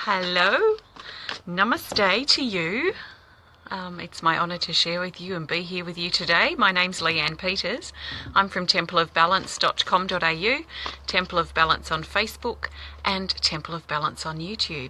Hello, namaste to you. It's my honour to share with you and be here with you today. My name's Leanne Peters. I'm from templeofbalance.com.au, Temple of Balance on Facebook and Temple of Balance on YouTube.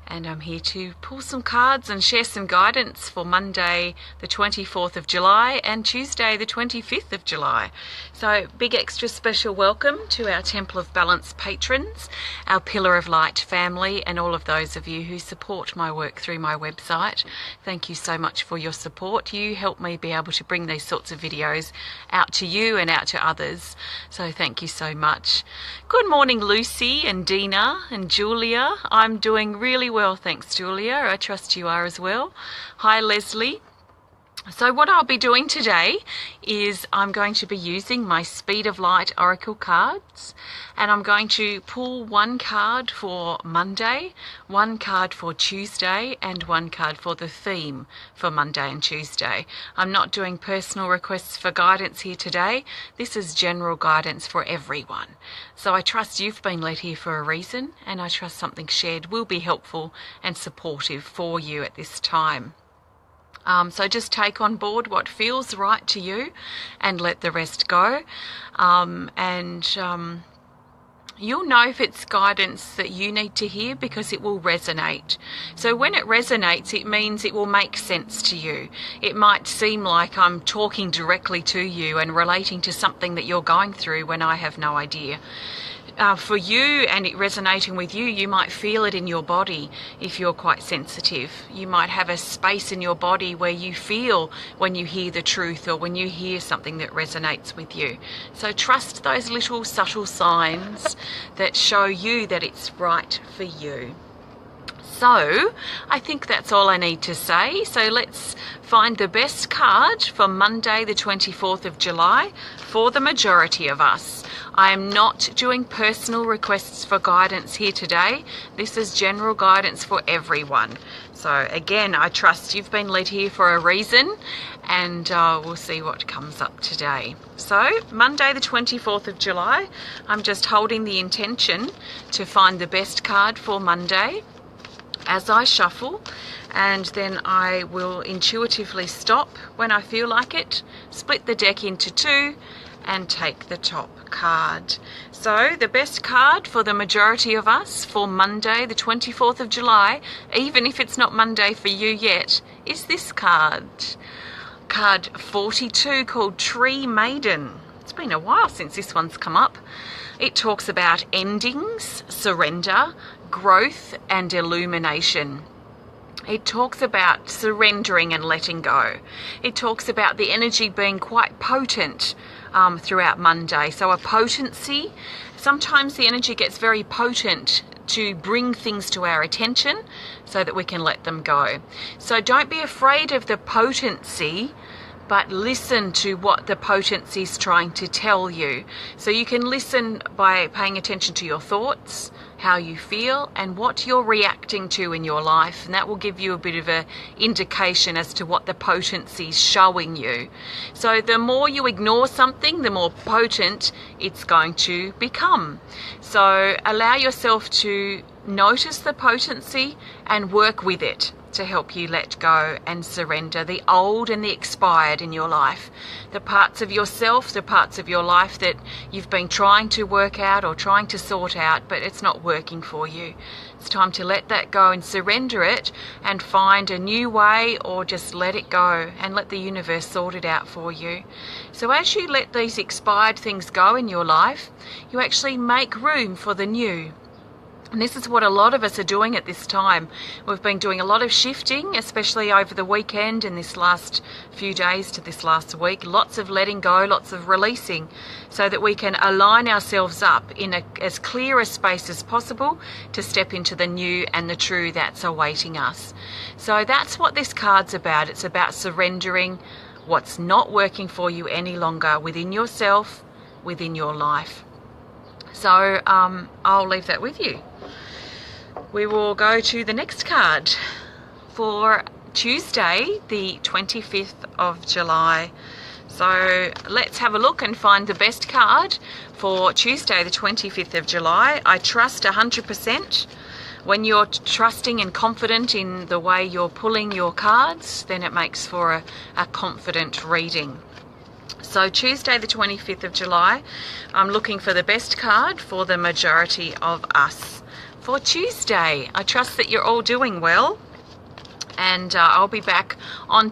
And I'm here to pull some cards and share some guidance for Monday the 24th of July and Tuesday the 25th of July. So big extra special welcome to our Temple of Balance patrons, our Pillar of Light family, and all of those of you who support my work through my website. Thank you so much for your support. You help me be able to bring these sorts of videos out to you and out to others. So thank you so much. Good morning, Lucy and Dina and Julia. I'm doing really well, thanks, Julia. I trust you are as well. Hi, Leslie. So what I'll be doing today is I'm going to be using my Speed of Light Oracle cards, and I'm going to pull one card for Monday, one card for Tuesday, and one card for the theme for Monday and Tuesday. I'm not doing personal requests for guidance here today. This is general guidance for everyone. So I trust you've been led here for a reason, and I trust something shared will be helpful and supportive for you at this time. So just take on board what feels right to you and let the rest go. You'll know if it's guidance that you need to hear because it will resonate. So when it resonates, it means it will make sense to you. It might seem like I'm talking directly to you and relating to something that you're going through when I have no idea. For you and it resonating with you, you might feel it in your body if you're quite sensitive. You might have a space in your body where you feel when you hear the truth or when you hear something that resonates with you. So trust those little subtle signs that show you that it's right for you. So I think that's all I need to say. So let's find the best card for Monday the 24th of July for the majority of us. I am not doing personal requests for guidance here today. This is general guidance for everyone. So again, I trust you've been led here for a reason, and we'll see what comes up today. So Monday the 24th of July, I'm just holding the intention to find the best card for Monday as I shuffle, and then I will intuitively stop when I feel like it, split the deck into two and take the top card. So the best card for the majority of us for Monday the 24th of July, even if it's not Monday for you yet, is this card. Card 42, called Tree Maiden. It's been a while since this one's come up. It talks about endings, surrender, growth and illumination. It talks about surrendering and letting go. It talks about the energy being quite potent throughout Monday. So a potency, sometimes the energy gets very potent to bring things to our attention so that we can let them go. So don't be afraid of the potency, but listen to what the potency is trying to tell you. So you can listen by paying attention to your thoughts, how you feel, and what you're reacting to in your life, and that will give you a bit of an indication as to what the potency is showing you. So the more you ignore something, the more potent it's going to become. So allow yourself to notice the potency and work with it to help you let go and surrender the old and the expired in your life. The parts of yourself, the parts of your life that you've been trying to work out or trying to sort out, but it's not working for you. It's time to let that go and surrender it and find a new way, or just let it go and let the universe sort it out for you. So as you let these expired things go in your life, you actually make room for the new. And this is what a lot of us are doing at this time. We've been doing a lot of shifting, especially over the weekend and this last few days to this last week. Lots of letting go, lots of releasing, so that we can align ourselves up in as clear a space as possible to step into the new and the true that's awaiting us. So that's what this card's about. It's about surrendering what's not working for you any longer within yourself, within your life. So I'll leave that with you. We will go to the next card for Tuesday, the 25th of July. So let's have a look and find the best card for Tuesday, the 25th of July. I trust 100% When you're trusting and confident in the way you're pulling your cards, then it makes for a confident reading. So Tuesday the 25th of July, I'm looking for the best card for the majority of us for Tuesday. I trust that you're all doing well, and I'll be back on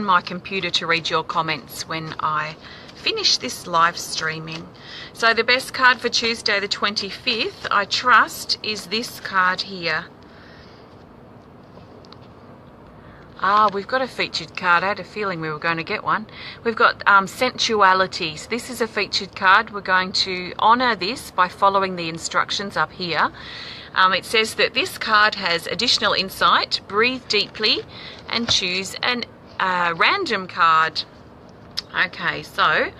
my computer to read your comments when I finish this live streaming. So the best card for Tuesday the 25th, I trust, is this card here. We've got a featured card. I had a feeling we were going to get one. We've got Sensualities. This is a featured card. We're going to honour this by following the instructions up here. It says that this card has additional insight. Breathe deeply and choose a random card. Okay, so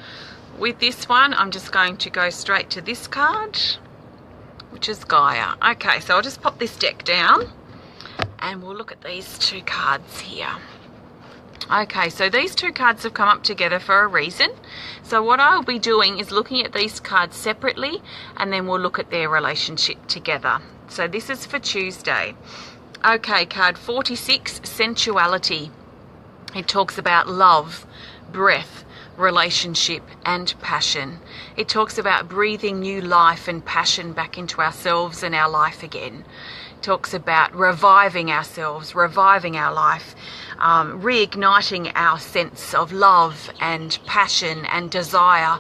with this one, I'm just going to go straight to this card, which is Gaia. Okay, so I'll just pop this deck down, and we'll look at these two cards here. Okay, so these two cards have come up together for a reason. So what I'll be doing is looking at these cards separately, and then we'll look at their relationship together. So this is for Tuesday. Okay, card 46, Sensuality. It talks about love, breath, relationship and passion. It talks about breathing new life and passion back into ourselves and our life again. It talks about reviving ourselves, reviving our life, reigniting our sense of love and passion and desire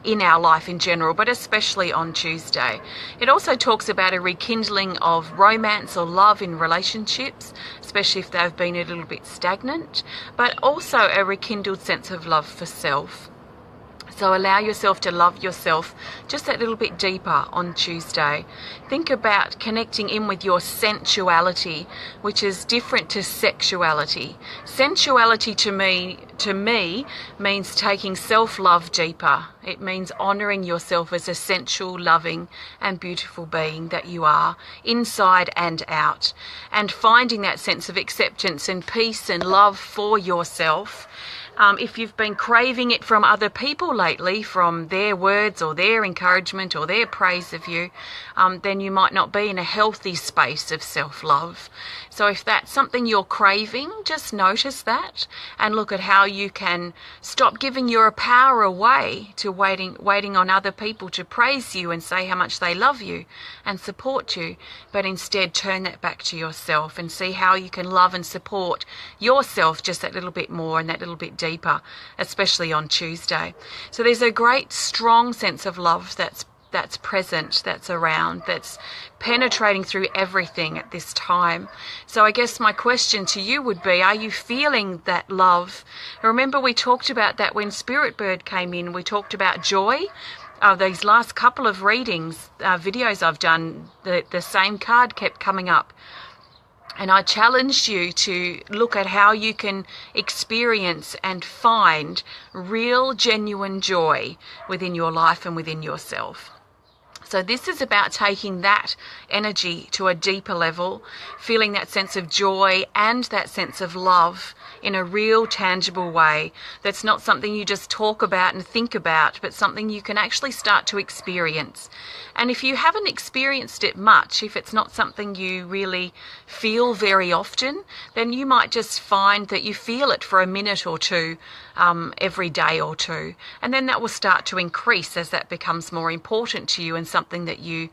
in our life in general, but especially on Tuesday. It also talks about a rekindling of romance or love in relationships, especially if they've been a little bit stagnant, but also a rekindled sense of love for self. So allow yourself to love yourself just that little bit deeper on Tuesday. Think about connecting in with your sensuality, which is different to sexuality. Sensuality to me means taking self-love deeper. It means honouring yourself as a sensual, loving and beautiful being that you are, inside and out, and finding that sense of acceptance and peace and love for yourself. If you've been craving it from other people lately, from their words or their encouragement or their praise of you, then you might not be in a healthy space of self-love. So if that's something you're craving, just notice that and look at how you can stop giving your power away to waiting on other people to praise you and say how much they love you and support you, but instead turn that back to yourself and see how you can love and support yourself just that little bit more and that little bit deeper, especially on Tuesday. So there's a great strong sense of love that's present, that's around, that's penetrating through everything at this time. So I guess my question to you would be, are you feeling that love? Remember, we talked about that when Spirit Bird came in. We talked about joy. These last couple of readings, videos I've done, the same card kept coming up. And I challenged you to look at how you can experience and find real, genuine joy within your life and within yourself. So this is about taking that energy to a deeper level, feeling that sense of joy and that sense of love in a real, tangible way. That's not something you just talk about and think about, but something you can actually start to experience. And if you haven't experienced it much, if it's not something you really feel very often, then you might just find that you feel it for a minute or two every day or two. And then that will start to increase as that becomes more important to you and something that you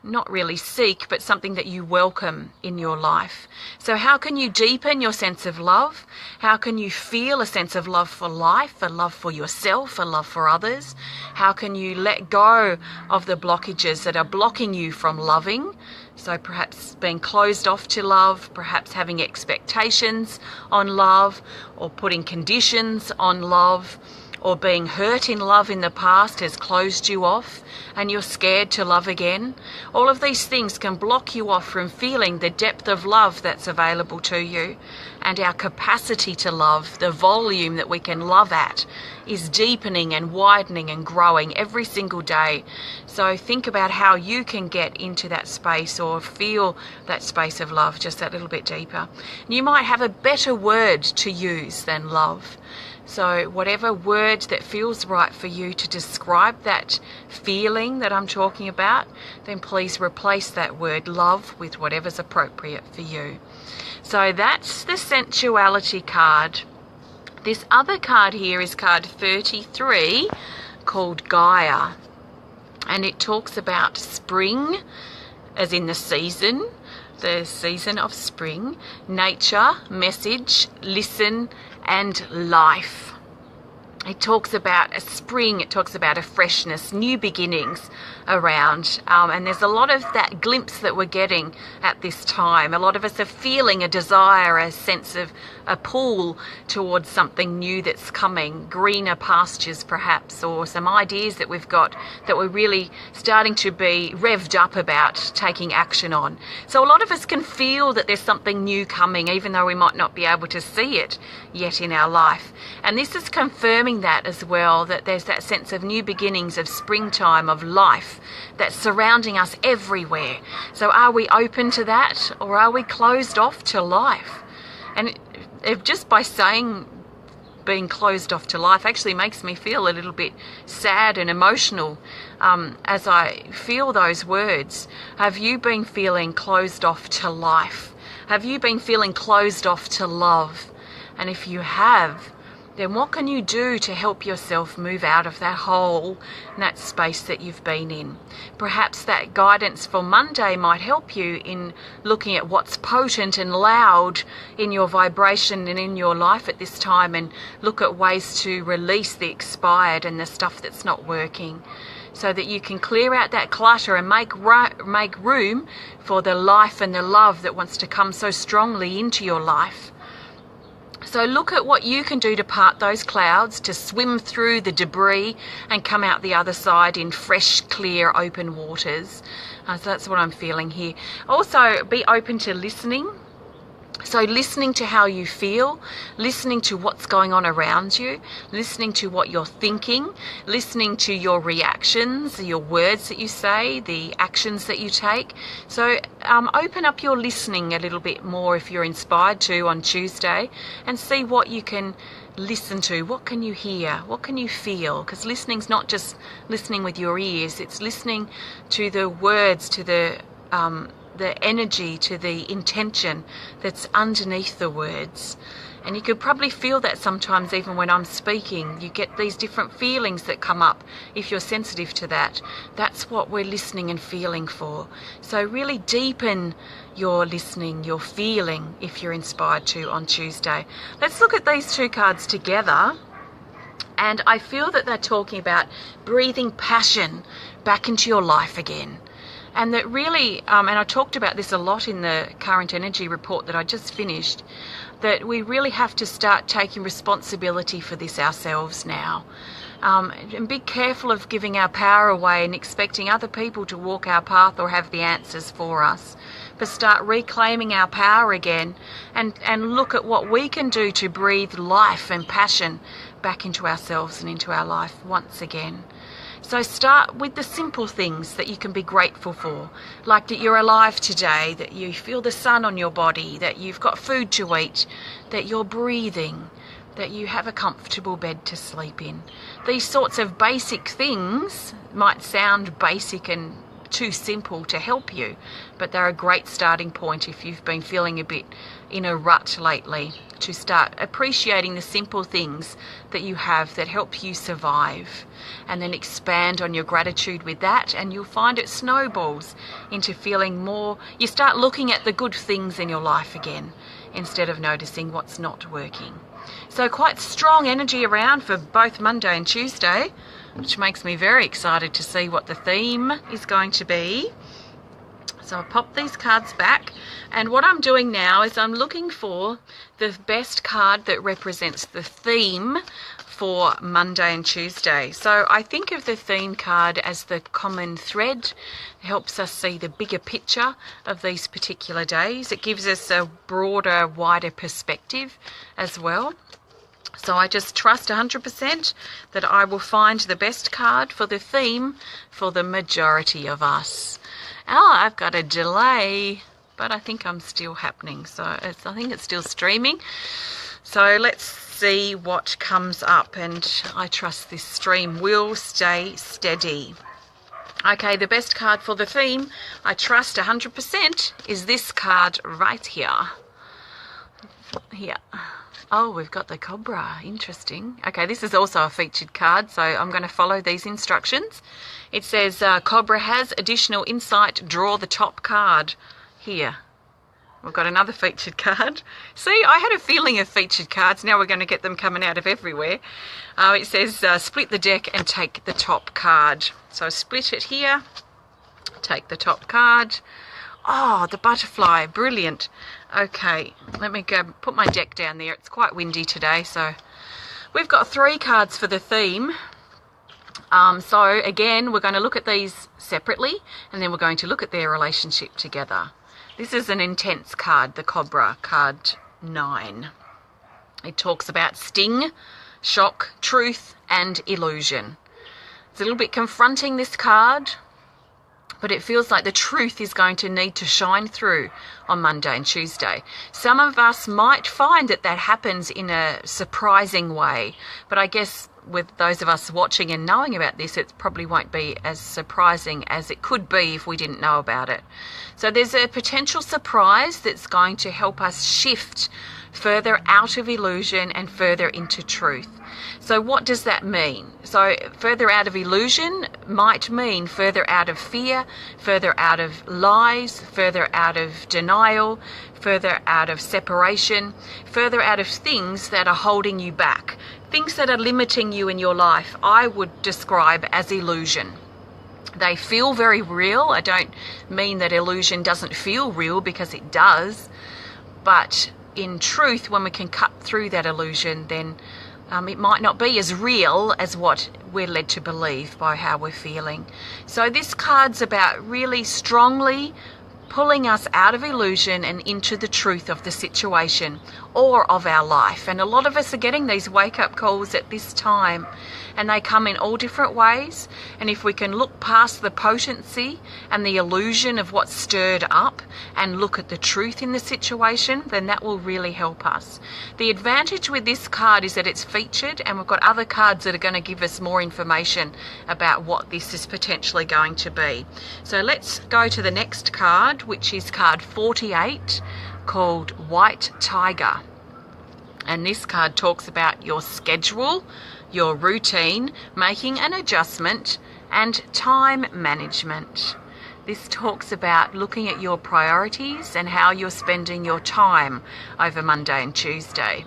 not really seek, but something that you welcome in your life. So how can you deepen your sense of love? How can you feel a sense of love for life, a love for yourself, a love for others? How can you let go of the blockages that are blocking you from loving? So perhaps being closed off to love, perhaps having expectations on love, or putting conditions on love, or being hurt in love in the past has closed you off and you're scared to love again. All of these things can block you off from feeling the depth of love that's available to you. And our capacity to love, the volume that we can love at, is deepening and widening and growing every single day. So think about how you can get into that space or feel that space of love just that little bit deeper. You might have a better word to use than love. So whatever word that feels right for you to describe that feeling that I'm talking about, then please replace that word love with whatever's appropriate for you. So that's the sensuality card. This other card here is card 33, called Gaia. And it talks about spring, as in the season of spring, nature, message, listen, and life. It talks about a spring, it talks about a freshness, new beginnings around. And there's a lot of that glimpse that we're getting at this time. A lot of us are feeling a desire, a sense of a pull towards something new that's coming, greener pastures perhaps, or some ideas that we've got that we're really starting to be revved up about taking action on. So a lot of us can feel that there's something new coming, even though we might not be able to see it yet in our life. And this is confirming that as well, that there's that sense of new beginnings, of springtime, of life that's surrounding us everywhere. So are we open to that, or are we closed off to life? And just by saying being closed off to life actually makes me feel a little bit sad and emotional as I feel those words. Have you been feeling closed off to life? Have you been feeling closed off to love? And if you have, then what can you do to help yourself move out of that hole, that space that you've been in? Perhaps that guidance for Monday might help you in looking at what's potent and loud in your vibration and in your life at this time, and look at ways to release the expired and the stuff that's not working, so that you can clear out that clutter and make room for the life and the love that wants to come so strongly into your life. So look at what you can do to part those clouds, to swim through the debris and come out the other side in fresh, clear, open waters. So that's what I'm feeling here. Also, be open to listening. So listening to how you feel, listening to what's going on around you, listening to what you're thinking, listening to your reactions, your words that you say, the actions that you take. So open up your listening a little bit more if you're inspired to on Tuesday, and see what you can listen to. What can you hear? What can you feel? Because listening's not just listening with your ears, it's listening to the words, to the energy, to the intention that's underneath the words. And you could probably feel that sometimes even when I'm speaking. You get these different feelings that come up if you're sensitive to that. That's what we're listening and feeling for. So really deepen your listening, your feeling, if you're inspired to on Tuesday. Let's look at these two cards together. And I feel that they're talking about breathing passion back into your life again. And that really, and I talked about this a lot in the current energy report that I just finished, that we really have to start taking responsibility for this ourselves now. And be careful of giving our power away and expecting other people to walk our path or have the answers for us. But start reclaiming our power again, and look at what we can do to breathe life and passion back into ourselves and into our life once again. So start with the simple things that you can be grateful for, like that you're alive today, that you feel the sun on your body, that you've got food to eat, that you're breathing, that you have a comfortable bed to sleep in. These sorts of basic things might sound basic and too simple to help you, but they're a great starting point if you've been feeling a bit in a rut lately, to start appreciating the simple things that you have that help you survive, and then expand on your gratitude with that, and you'll find it snowballs into feeling more. You start looking at the good things in your life again instead of noticing what's not working. So quite strong energy around for both Monday and Tuesday, which makes me very excited to see what the theme is going to be. So I'll pop these cards back, and what I'm doing now is I'm looking for the best card that represents the theme for Monday and Tuesday. So I think of the theme card as the common thread. It helps us see the bigger picture of these particular days. It gives us a broader, wider perspective as well. So I just trust 100% that I will find the best card for the theme for the majority of us. Oh, I've got a delay, but I think I'm still happening. So I think it's still streaming. So let's see what comes up, and I trust this stream will stay steady. Okay, the best card for the theme, I trust 100%, is this card right here. Here. Oh, we've got the Cobra. Interesting. Okay, this is also a featured card, so I'm going to follow these instructions. It says, Cobra has additional insight. Draw the top card. Here. We've got another featured card. See, I had a feeling of featured cards. Now we're going to get them coming out of everywhere. It says, split the deck and take the top card. So split it here. Take the top card. Oh, the butterfly. Brilliant. Okay, let me go put my deck down there. It's quite windy today, so we've got 3 cards for the theme. So again, we're going to look at these separately, and then we're going to look at their relationship together. This is an intense card, the Cobra, card 9. It talks about sting, shock, truth, and illusion. It's a little bit confronting, this card, but it feels like the truth is going to need to shine through on Monday and Tuesday. Some of us might find that happens in a surprising way, but I guess with those of us watching and knowing about this, it probably won't be as surprising as it could be if we didn't know about it. So there's a potential surprise that's going to help us shift further out of illusion and further into truth. So what does that mean? So further out of illusion might mean further out of fear, further out of lies, further out of denial, further out of separation, further out of things that are holding you back, things that are limiting you in your life. I would describe as illusion. They feel very real. I don't mean that illusion doesn't feel real, because it does, but in truth, when we can cut through that illusion, then it might not be as real as what we're led to believe by how we're feeling. So this card's about really strongly pulling us out of illusion and into the truth of the situation or of our life. And a lot of us are getting these wake-up calls at this time, and they come in all different ways. And if we can look past the potency and the illusion of what's stirred up and look at the truth in the situation, then that will really help us. The advantage with this card is that it's featured, and we've got other cards that are going to give us more information about what this is potentially going to be. So let's go to the next card, which is card 48, called White Tiger. And this card talks about your schedule, your routine, making an adjustment, and time management. This talks about looking at your priorities and how you're spending your time over Monday and Tuesday.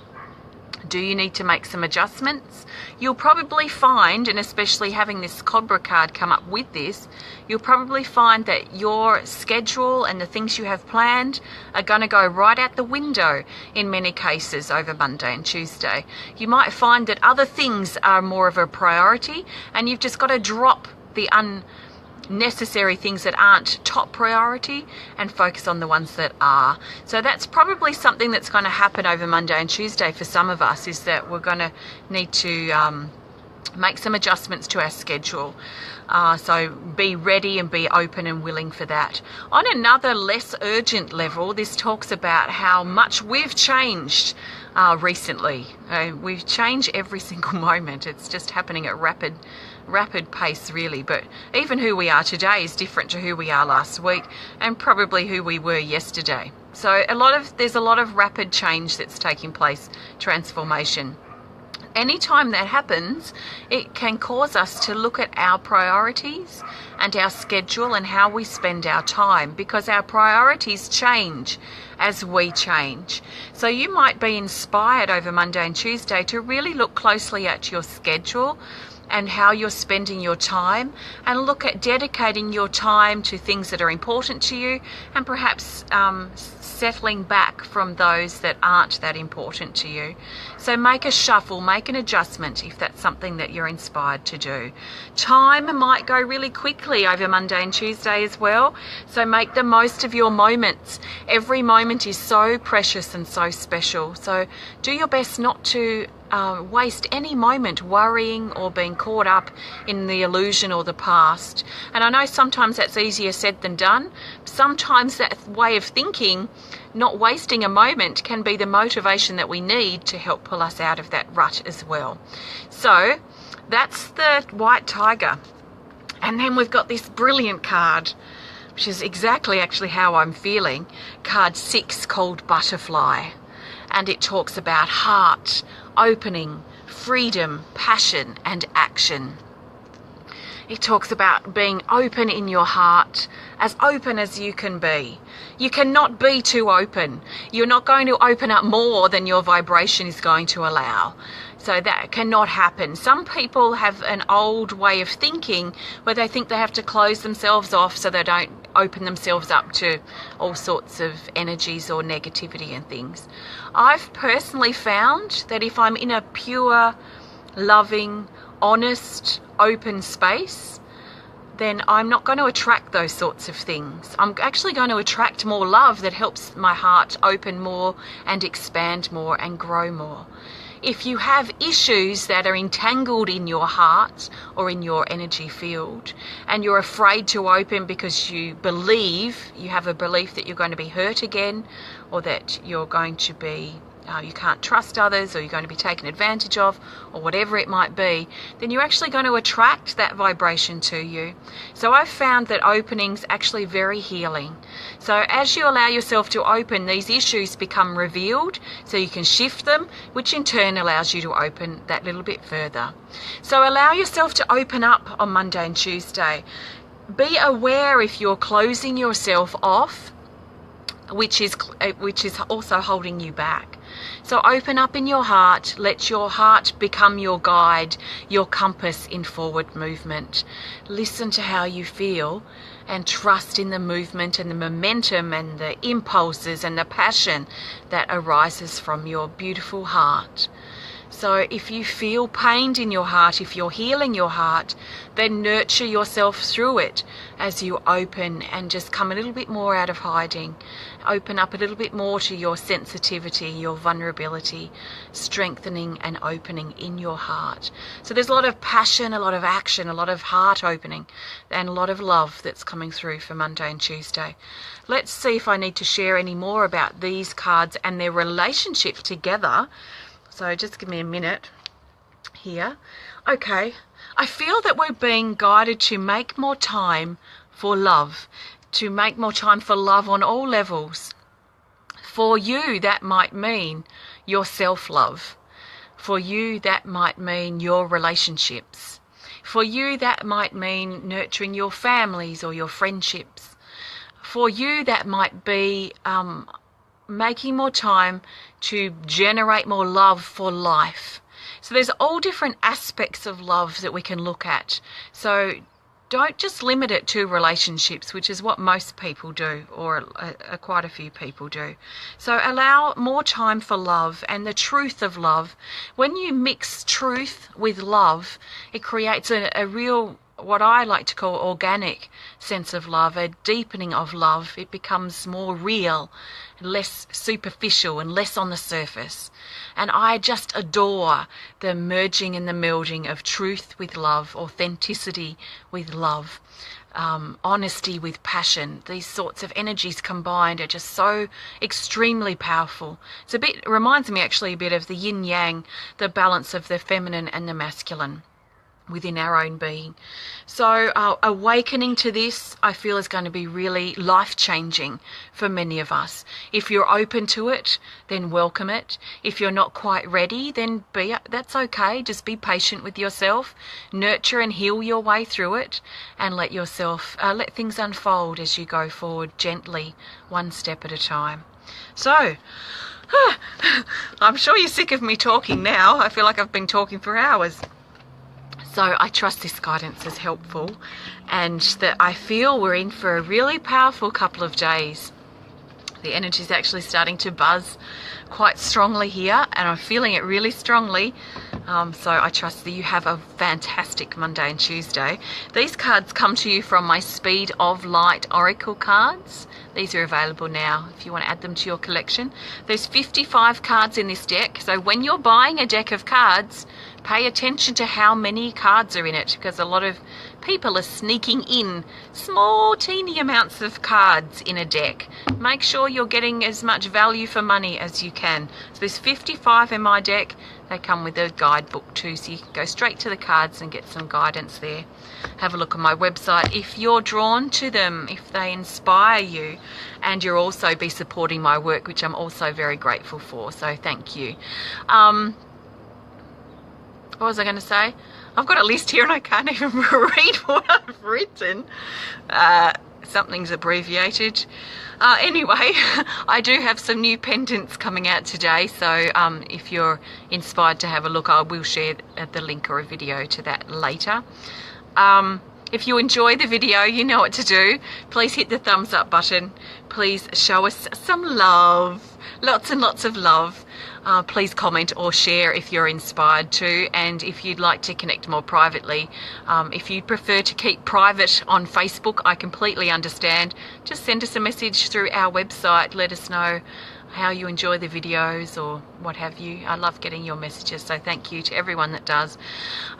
Do you need to make some adjustments? You'll probably find, and especially having this Cobra card come up with this, you'll probably find that your schedule and the things you have planned are going to go right out the window in many cases over Monday and Tuesday. You might find that other things are more of a priority, and you've just got to drop the unnecessary things that aren't top priority and focus on the ones that are. So that's probably something that's going to happen over Monday and Tuesday for some of us, is that we're going to need to make some adjustments to our schedule. So be ready and be open and willing for that. On another less urgent level, this talks about how much we've changed recently. We've changed every single moment. It's just happening at rapid pace, really. But even who we are today is different to who we are last week, and probably who we were yesterday. So there's a lot of rapid change that's taking place, transformation. Anytime that happens, it can cause us to look at our priorities and our schedule and how we spend our time, because our priorities change as we change. So you might be inspired over Monday and Tuesday to really look closely at your schedule and how you're spending your time, and look at dedicating your time to things that are important to you, and perhaps settling back from those that aren't that important to you. So make a shuffle, make an adjustment if that's something that you're inspired to do. Time might go really quickly over Monday and Tuesday as well, so make the most of your moments. Every moment is so precious and so special, so do your best not to waste any moment worrying or being caught up in the illusion or the past. And I know sometimes that's easier said than done. Sometimes that way of thinking, not wasting a moment, can be the motivation that we need to help pull us out of that rut as well. So that's the white tiger. And then we've got this brilliant card, which is exactly actually how I'm feeling. Card 6, called Butterfly. And it talks about heart, opening, freedom, passion, and action. It talks about being open in your heart, as open as you can be. You cannot be too open. You're not going to open up more than your vibration is going to allow. So that cannot happen. Some people have an old way of thinking where they think they have to close themselves off so they don't open themselves up to all sorts of energies or negativity and things. I've personally found that if I'm in a pure, loving, honest, open space, then I'm not going to attract those sorts of things. I'm actually going to attract more love that helps my heart open more and expand more and grow more. If you have issues that are entangled in your heart or in your energy field, and you're afraid to open because you have a belief that you're going to be hurt again, or that you're going to be you can't trust others, or you're going to be taken advantage of, or whatever it might be, then you're actually going to attract that vibration to you. So I've found that opening's actually very healing. So as you allow yourself to open, these issues become revealed, so you can shift them, which in turn allows you to open that little bit further. So allow yourself to open up on Monday and Tuesday. Be aware if you're closing yourself off, which is also holding you back. So open up in your heart, let your heart become your guide, your compass in forward movement. Listen to how you feel and trust in the movement and the momentum and the impulses and the passion that arises from your beautiful heart. So if you feel pained in your heart, if you're healing your heart, then nurture yourself through it as you open and just come a little bit more out of hiding. Open up a little bit more to your sensitivity, your vulnerability, strengthening and opening in your heart. So there's a lot of passion, a lot of action, a lot of heart opening, and a lot of love that's coming through for Monday and Tuesday. Let's see if I need to share any more about these cards and their relationship together. So just give me a minute here. Okay, I feel that we're being guided to make more time for love, to make more time for love on all levels. For you, that might mean your self-love. For you, that might mean your relationships. For you, that might mean nurturing your families or your friendships. For you, that might be making more time to generate more love for life. So there's all different aspects of love that we can look at. So don't just limit it to relationships, which is what most people do, or quite a few people do. So allow more time for love and the truth of love. When you mix truth with love, it creates a real, what I like to call, organic sense of love, a deepening of love. It becomes more real, less superficial and less on the surface. And I just adore the merging and the melding of truth with love, authenticity with love, honesty with passion. These sorts of energies combined are just so extremely powerful. It reminds me actually a bit of the yin yang, the balance of the feminine and the masculine within our own being. So awakening to this, I feel, is going to be really life-changing for many of us. If you're open to it, then welcome it. If you're not quite ready, then that's okay. Just be patient with yourself, nurture and heal your way through it, and let yourself let things unfold as you go forward gently, one step at a time. So I'm sure you're sick of me talking now. I feel like I've been talking for hours. So I trust this guidance is helpful, and that I feel we're in for a really powerful couple of days. The energy is actually starting to buzz quite strongly here, and I'm feeling it really strongly So I trust that you have a fantastic Monday and Tuesday. These cards come to you from my Speed of Light Oracle cards. These are available now if you want to add them to your collection. There's 55 cards in this deck, so when you're buying a deck of cards, pay attention to how many cards are in it, because a lot of people are sneaking in small teeny amounts of cards in a deck. Make sure you're getting as much value for money as you can. So there's 55 in my deck. They come with a guidebook too, so you can go straight to the cards and get some guidance there. Have a look on my website if you're drawn to them, if they inspire you, and you'll also be supporting my work, which I'm also very grateful for, so thank you. What was I going to say? I've got a list here and I can't even read what I've written. Something's abbreviated. Anyway, I do have some new pendants coming out today, so if you're inspired to have a look, I will share the link or a video to that later. If you enjoy the video, you know what to do. Please hit the thumbs up button. Please show us some love, lots and lots of love. Please comment or share if you're inspired to, and if you'd like to connect more privately. If you prefer to keep private on Facebook, I completely understand. Just send us a message through our website. Let us know how you enjoy the videos or what have you. I love getting your messages, so thank you to everyone that does.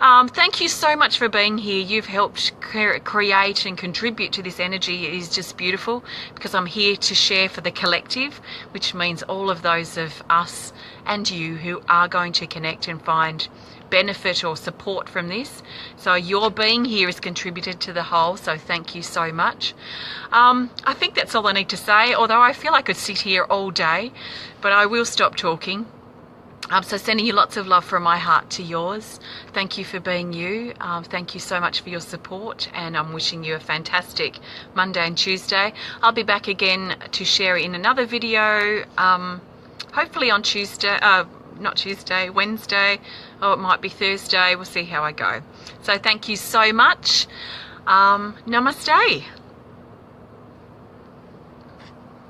Thank you so much for being here. You've helped create and contribute to this energy. It is just beautiful, because I'm here to share for the collective, which means all of those of us and you who are going to connect and find benefit or support from this. So your being here has contributed to the whole, so thank you so much. I think that's all I need to say, although I feel I could sit here all day, but I will stop talking. So sending you lots of love from my heart to yours. Thank you for being you. Thank you so much for your support, and I'm wishing you a fantastic Monday and Tuesday. I'll be back again to share in another video, hopefully on Tuesday, not Tuesday, Wednesday, or it might be Thursday. We'll see how I go. So thank you so much. Namaste.